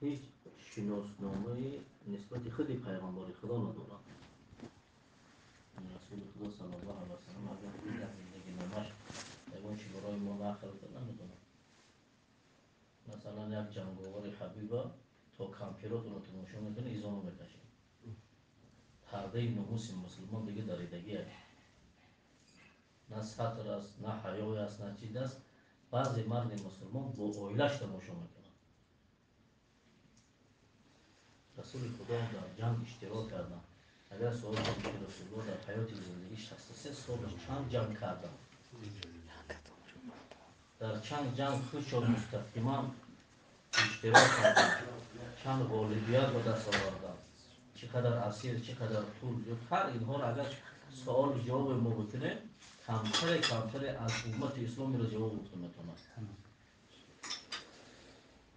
هیچ شناسنامه نسبت خود پیغمبر خدا ندارم. رسول خدا صلی الله علیه و سلم اگر بود در زندگی نامش اون چی برای ما نقل کرده نمیدونم. مثلا یک جنگاور حبیبه تا کامپیوتر رو تماشا میکنه ایزانو میکشه. پرده ناموس مسلمان دیگه دریدگی است. نه سطر است، نه حیای است، نه چیز است. بعضی مرد مسلمان با اویلش تماشا میکنه. رسول خدا در جنگ اشتراک کردن. اگر سوال کنید که رسول الله در حیات زندگیش 63 سالش چند جنگ کردن؟ در چند جنگ خوش و مستقیما اشتراک کردن، چند غالبیت به دست آوردن، چقدر اسیر، چقدر طول، هر اینها را اگر سوال جواب ما بکنه کمتر از امت اسلامی را جواب بکنه میتونه.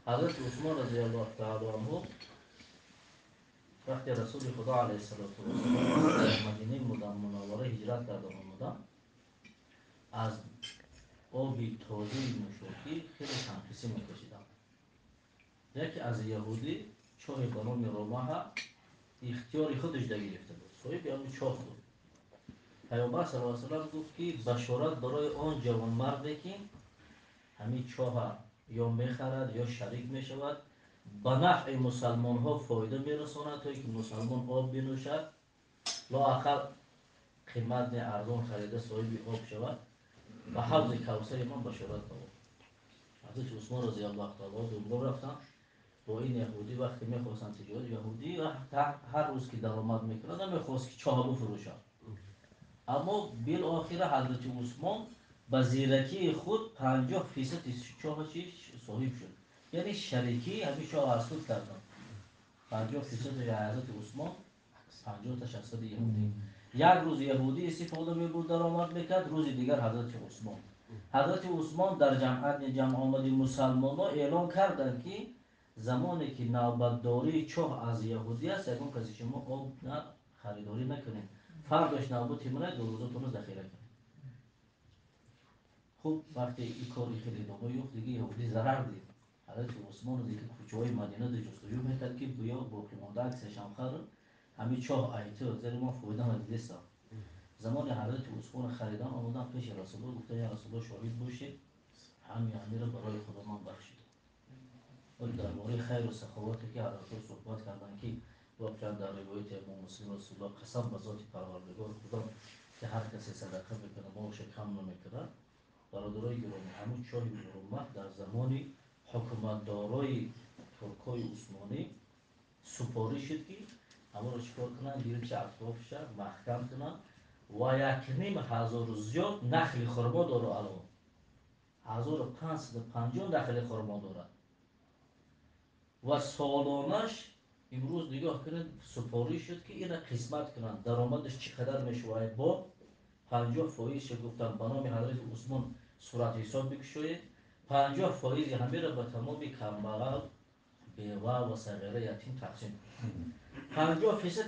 حضرت عثمان رضی الله تعالی عنه وقتی رسول خدا علیه السلام از مدینه منوره هجرت کرده آمدن، از آبی تازه نوشابی خیلی تنفیسی میکشیدن. یکی از یهودی چاه به نام رومه اختیار خودش ده گرفته بود، صاحب همین چاه بود. پیامبر صلی الله علیه و سلم گفت که بشارت برای آن جوانمردی که همین چاه یا میخرد یا شریک میشود، به نفع مسلمان ها فایده میرساند تا اینکه مسلمان آب بنوشد، لااقل قیمت ارزان خریده صاحب آب شود، و حوض کوثر من بشارت داد. حضرت عثمان رضی الله تعالی دنبال رفتن با این یهودی. وقتی میخواستن تجارت، یهودی هر روز که درآمد میکرد نمیخواست که چاه بفروشد، اما بالآخر حضرت عثمان با زیرکی خود 50% چاه چیش صاحب شد. یعنی شریکی همیشه حاصل کردن. 50% حضرت عثمان، 50 تا شخصیت یهودی. یک روز یهودی استفاده می‌برد درآمد میکرد، روز دیگر حضرت عثمان. حضرت عثمان در جمع آمدی مسلمان‌ها اعلان کردند که زمانی که نوبتداری چاه از یهودی است، یکون کسی شما آب نه خریداری نکنید، فرداش نوبت منه، دو روزتون رو ذخیره کنید. خب وقتی این کاری خیلی دامه یفت دیگه یهودی ضرر دید. حضرت عثمان دیگه کوچه‌های مدینه ده جستجو میکرد که بیا باقی مانده عکسش هم خرد همین چاه ایتو زیر ما فایده مجلس. زمان حضرت عثمان خریدن آمدن پیش رسول الله، گفتن یا رسول الله شاهد باشید همین امیر برای خدا من بخشید. ولی درباره خیر و سخاوتی که حضرت صحبت کردن که واقعا در روایت امام مسلم رسول الله قسم به ذات پروردگار خدا که هر کسی صدقه میکنه مالش کم نمیکنه. برادرای گرامی، همون چاه برومه در زمان حکومتدارای ترکای عثمانی سپاری شد که همون رو چکار کنن، گیرچه اطرافش محکم کنن و 1,500 زیاد نخل خرما داره. الان 1550 نخل خرما داره و سالانش امروز نگاه کنید سپاری شد که این قسمت کنن درآمدش چقدر میشه. با 50% گفتم به نام حضرت عثمان صورت حساب بکشوید، 50% همه را به تمام کمبغل، بیوه و صغیره یتیم تقسیم کنید.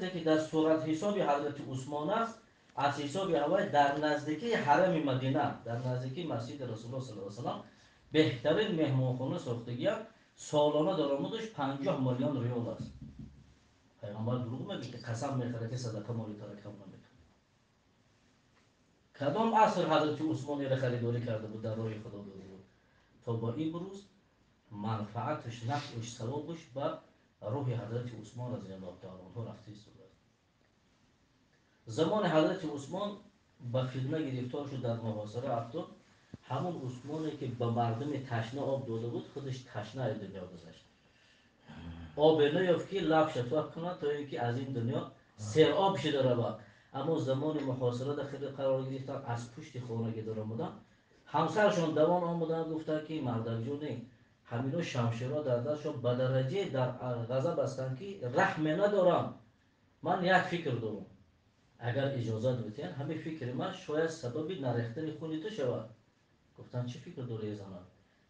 50% که در صورت حساب حضرت عثمان است، از حساب اول در نزدیکی حرم مدینه، در نزدیکی مسجد رسول الله صلی الله علیه و سلم بهترین مهمانخانه ساختگی است. سالانه درآمدش 50 میلیون ریال است. پیغمبر دروغ میگه که قسم میخوره که صدقه مال ترک کم نمیکنه. کدام عصر حضرت عثمان را خریداری کرده بود در راه خدا داده بود تا با این بروز منفعتش، نفعش، ثوابش به روح حضرت عثمان رضی الله تعالی عنه رفته است. زمان حضرت عثمان به فتنه گرفتار شد، در محاصره افتاد. همون عثمانی که به مردم تشنه آب داده بود خودش تشنه از دنیا گذشت. آب نیافت که لب شفاف کنه تا اینکه از این دنیا سیراب شده رود. اما زمان محاصره داخل قرار گرفتن، از پشت خانه که در آمدن، همسرشون دوان آمدن گفتن که مردک جونی همینا شمشیرها در دستشون به درجه در غضب هستن که رحم ندارم. من یک فکر دارم، اگر اجازه بدین همین فکر من شاید سبب نریختن خون تو شود. گفتن چه فکر داری زنم؟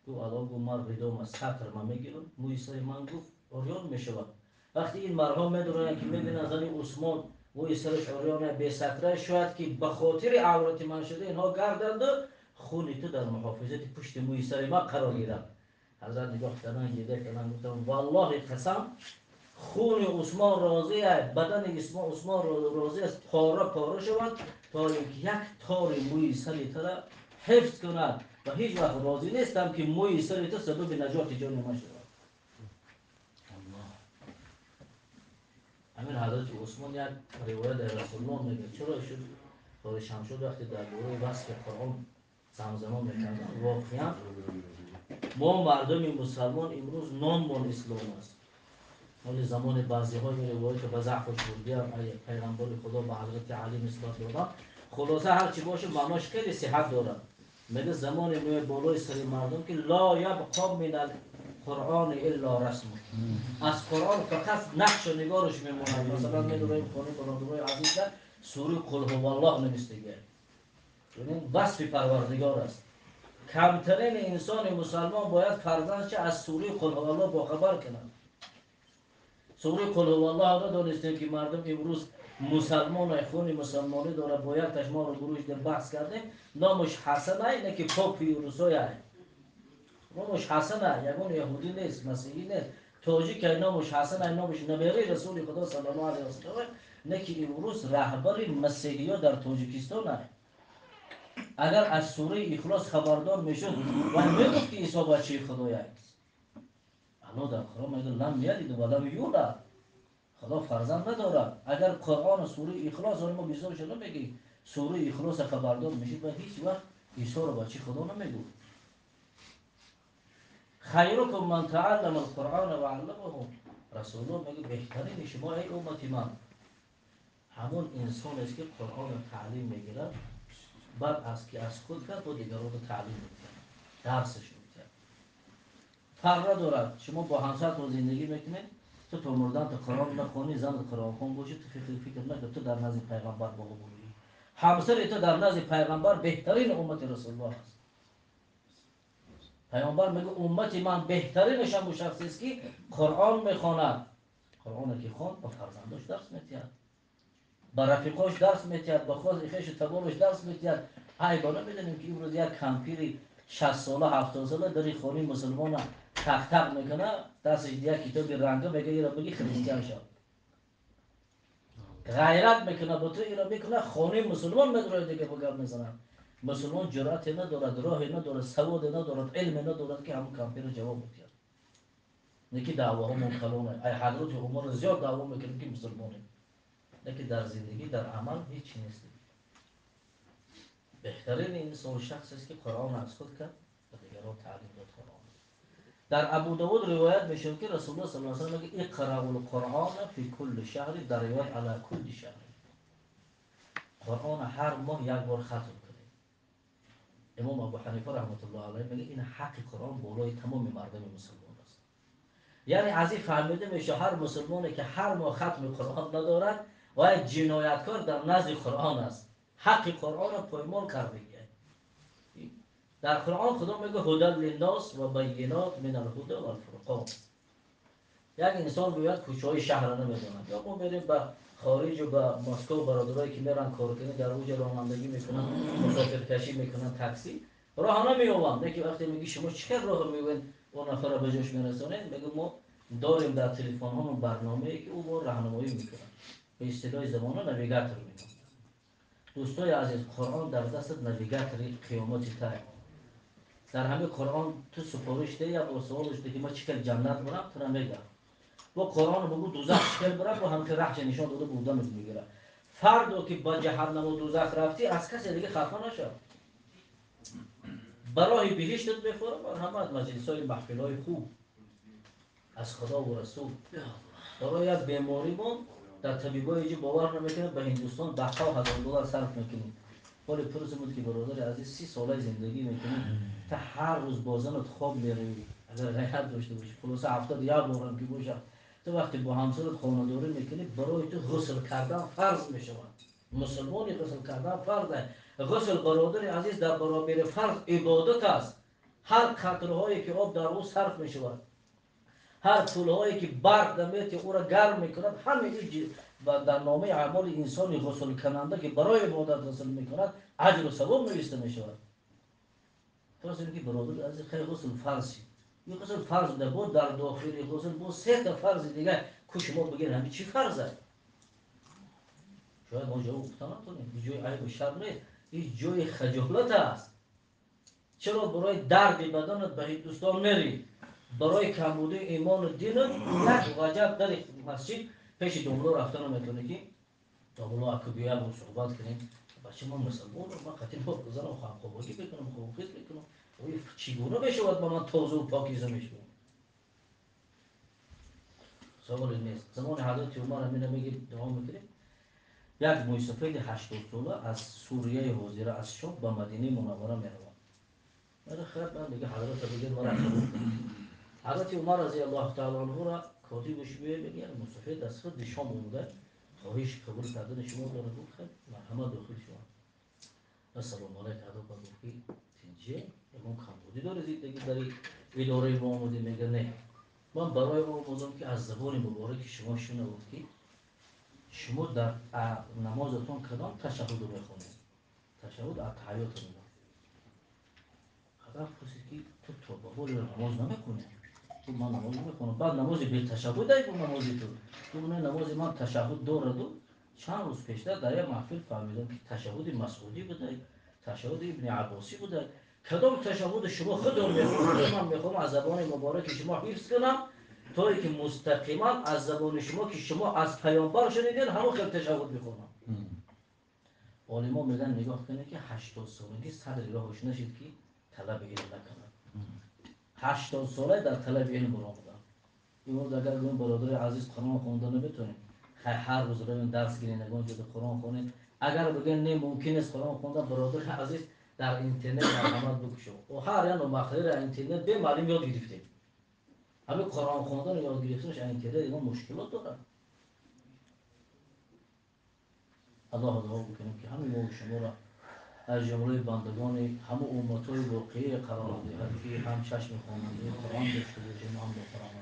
گفت الان گفت من ردام از سطر من میگیرم، موی سر من گفت اوریان میشود. وقتی این مرهم میدونن که میبینن زن عثمان موی سرش اوریان به سطره، شاید که به خاطر عورت من شده اینها گردند خون تو در محافظت پشت موی سر من قرار گیرد. حضرت نگاه کردن دیده کردن گفتم والله قسم خون عثمان راضی است، بدن عثمان راضی است پاره پاره شود تا اینکه یک تار موی سری تو را حفظ کند و هیچ وقت راضی نیستم که موی سری تو سبب نجات جان من شود. همین حضرت عثمان یک روایت در رسول الله میگه چرا شد کار شمشاد وقتی در دوره وصف قرآن زمزمه میکردن واقعا ما مردم مسلمان امروز ناممان اسلام است، ولی زمان بعضی های روایت به ضعف و شوردی هم پیغمبر خدا به حضرت علی نسبت دادن. خلاصه هرچی باشه معناش خیلی صحت دارد. میگه زمان نوی بالای سری مردم که لا یبقا من القرآن الا رسم، از قرآن فقط نقش و نگارش میمونه. مثلا میدونیم خانه برادرای عزیز در سوره قل هو الله نمیستگه، یعنی وصف پروردگار است. کمترین انسان مسلمان باید فرزندش از سوره قل هو الله باخبر کنند. سوره قل هو الله را دانستیم که مردم امروز مسلمان و خون مسلمانی داره، باید تشما رو گروش در بحث کردیم. نامش حسنه نه که پاپ روسای است، نامش حسنه، یگون یهودی نیست، مسیحی نیست، تاجیک نامش حسنه، نامش نبیره رسول خدا صلی الله علیه و سلم نه که امروز رهبر مسیحی ها در تاجیکستان است. اگر از سوره اخلاص خبردار میشد و میگفت که عیسی بچه خدای است. الله در قرآن میگه لم یلد و لم یولد، خدا فرزند ندارد. اگر قرآن سوره اخلاص رو ما بیزار شده میگی سوره اخلاص خبردار میشید و هیچ وقت عیسی رو بچه خدا نمیگو. خیرکم من تعلم القرآن و علمه، رسول الله میگه بهترین شما ای امتی من همون انسان است که قرآن رو تعلیم میگیره، بعد از که از خود کرد با دیگران رو تعلیم میکنه، درسش میکنه. فرق دارد شما با همسرت رو زندگی میکنید، تو مردن تو قرآن نخونی، زن قرآن خون باشی، تو فکر نکن تو در نزد پیغمبر باقی بودی. همسر تو در نزد پیغمبر بهترین امت رسول الله است. پیامبر میگه امت من بهترینش هم شخصی است که قرآن میخواند. قرآن که خواند با فرزندش درس میتید، با رفیقاش درس میتید، با خود خیش تبارش درس میتید. ای بالا میدونیم که امروز یک کمپیر 60 ساله 70 ساله در خانه مسلمان تق تق میکنه، دستش یک کتاب رنگه میگه اینا بگی خریستیان شد، غیرت میکنه با تو اینا میکنه خانه مسلمان مدروی دیگه بگم میزنن. مسلمان جرأت ندارد، راه ندارد، سواد ندارد، علم ندارد که همون کمپیر جواب بده. نکی دعوا همون کلونه ای حضرت عمر زیاد دعوا میکنه که مسلمانه، نکی در زندگی در عمل هیچ نیست. بهترین انسان شخص است که قرآن از خود کرد و دیگران تعلیم داد قرآن. در ابو داود روایت میشه که رسول الله صلی الله علیه و آله میگه اقرأوا القرآن فی کل شهر، در روایت علی کل شهر، قرآن هر ماه یک بار ختم کنید. امام ابو حنیفه رحمت الله علیه میگه این حق قرآن بالای تمام مردم مسلمان است. یعنی از این فهمیده میشه هر مسلمانی که هر ماه ختم قرآن ندارد و یک جنایتکار در نزد قرآن است، حق قرآن را پایمال کرده. در قرآن خدا میگه هدی للناس و بینات من الهدی و الفرقان. یک انسان باید کوچه‌های شهر را نمیداند، یا ما میریم به خارج و به مسکو برادرایی که میرن کار کنن در اوج رانندگی میکنن، مسافرکشی میکنن، تاکسی راه نمیوام، نه که وقتی میگی شما چقدر راه میوین اون نفر را به جاش میرسونید، میگه ما داریم در تلفن ها برنامه‌ای که او ما راهنمایی میکنه، به اصطلاح زمانه نویگاتور میگن. دوستای عزیز قرآن در دست نویگاتور قیامت تای. در همه قرآن تو سپارش ده یا با سوالش ده که ما چیکار جنت برم تو نمیگم، با قرآن بگو دوزخ چیکار برم با هم که رهش نشان داده بودمت میگیره. فردو که با جهنم و دوزخ رفتی از کسی دیگه خفا نشو، برای بهشتت بفرم مرحمت مجلسای محفلای خوب از خدا و رسول. برای یک بیماری ما در طبیبای اینجا باور نمیکنه، به هندوستان $10,000 صرف میکنیم. ولی پرسه بود که برادر عزیز 30 ساله زندگی میکنی تا هر روز بازنت خواب میروی اگر غیرت داشته باشی، خلاصه 70 یا بارم که باشه، تو وقتی با همسرت خانه‌داری میکنی برای تو غسل کردن فرض میشود. مسلمانی غسل کردن فرضه. غسل برادر عزیز در برابر فرض عبادت است. هر قطرهایی که آب در او صرف میشود، هر طولهایی که برق دمیت او را گرم میکند، همه در نامه اعمال انسانی غسل کننده که برای عبادت غسل میکند اجر و ثواب نوشته میشود. تو اصلا که برادر عزیز خیلی غسل فرضی یه قسم فرض بده بود در داخلی قسم بود سه تا فرض دیگه که شما بگین همین چی فرضه؟ شاید ما جواب گفتن نکنیم. این جای عیب و شر نیست، این جای خجالت است. چرا برای درد بدنت به هندوستان میری؟ برای کمبود ایمان و دینت یک وجب در مسجد پیش دملو رفتن میتونه که دملو اکبیه با صحبت کنیم. بچه من مسلمان من قطعی با بزنم خواهم خواباگی بکنم خواهم خیز بکنم. چگونه بشود با من توزه و پاکیزه میشون؟ سوالی نیست. زمان حضرت عمر همینه میگه دعا میکنیم. یک موسفید 80 ساله از سوریه حاضره از شام به مدینه منوره میروند. میره خیر من دیگه حضرت بگیر مرا حضرت عمر رضی الله تعالی عنه را کاتبش میگه موسفید از خود شام اومده خواهش قبول کردن شما داره گفت خیر مرحمت داخل شما. السلام علیکم ادب گفتی تنجه اون کمبودی داره زندگی داری اداره ما آموزی میگه نه من برای آموزم که از زبان مبارک شما شنوید که شما در نمازتون کدام تشهد رو میخونید؟ تشهد التحیات رو میگم. خدا پرسید که تو بابا نماز نمیکنی؟ تو من نماز نمیکنم. بعد نماز بی تشهد ای بود نمازی تو نه نماز من تشهد دارد و چند روز پیشتر در یک محفل فهمیدم که تشهد مسعودی بوده، تشهد ابن عباسی بوده. کدام تشهد شما خودتون میخونید؟ من میخوام از زبان مبارک شما حفظ کنم تا که مستقیما از زبان شما که شما از پیامبر شنیدین همون خیلی تشهد میخونم. علما میگن نگاه کنه که 80 سالگی صدر راهش نشید که طلب علم نکنه. 80 ساله در طلب علم برآمدن. این مورد اگر بگم برادر عزیز قرآن خوندن نمیتونیم. هر روز روین درس گیرین نگاه جد قرآن خونید. اگر بگن نه ممکن است قرآن خوندن برادر عزیز در اینترنت مرحمت بکشو. و هر یعنی مخیر اینترنت به معلوم یاد گرفتیم. همین قرآن خوندن یاد گرفتنش اینترنت اینا مشکلات داره. الله دعا بکنیم که همین ما شما را از جمله بندگان همه امتهای واقعی قرار دهد که هم چشم خواننده قرآن داشته باشیم هم به قرآن.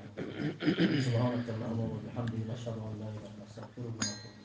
سبحانك اللهم وبحمدك نشهد ان لا اله الا انت نستغفرك ونتوب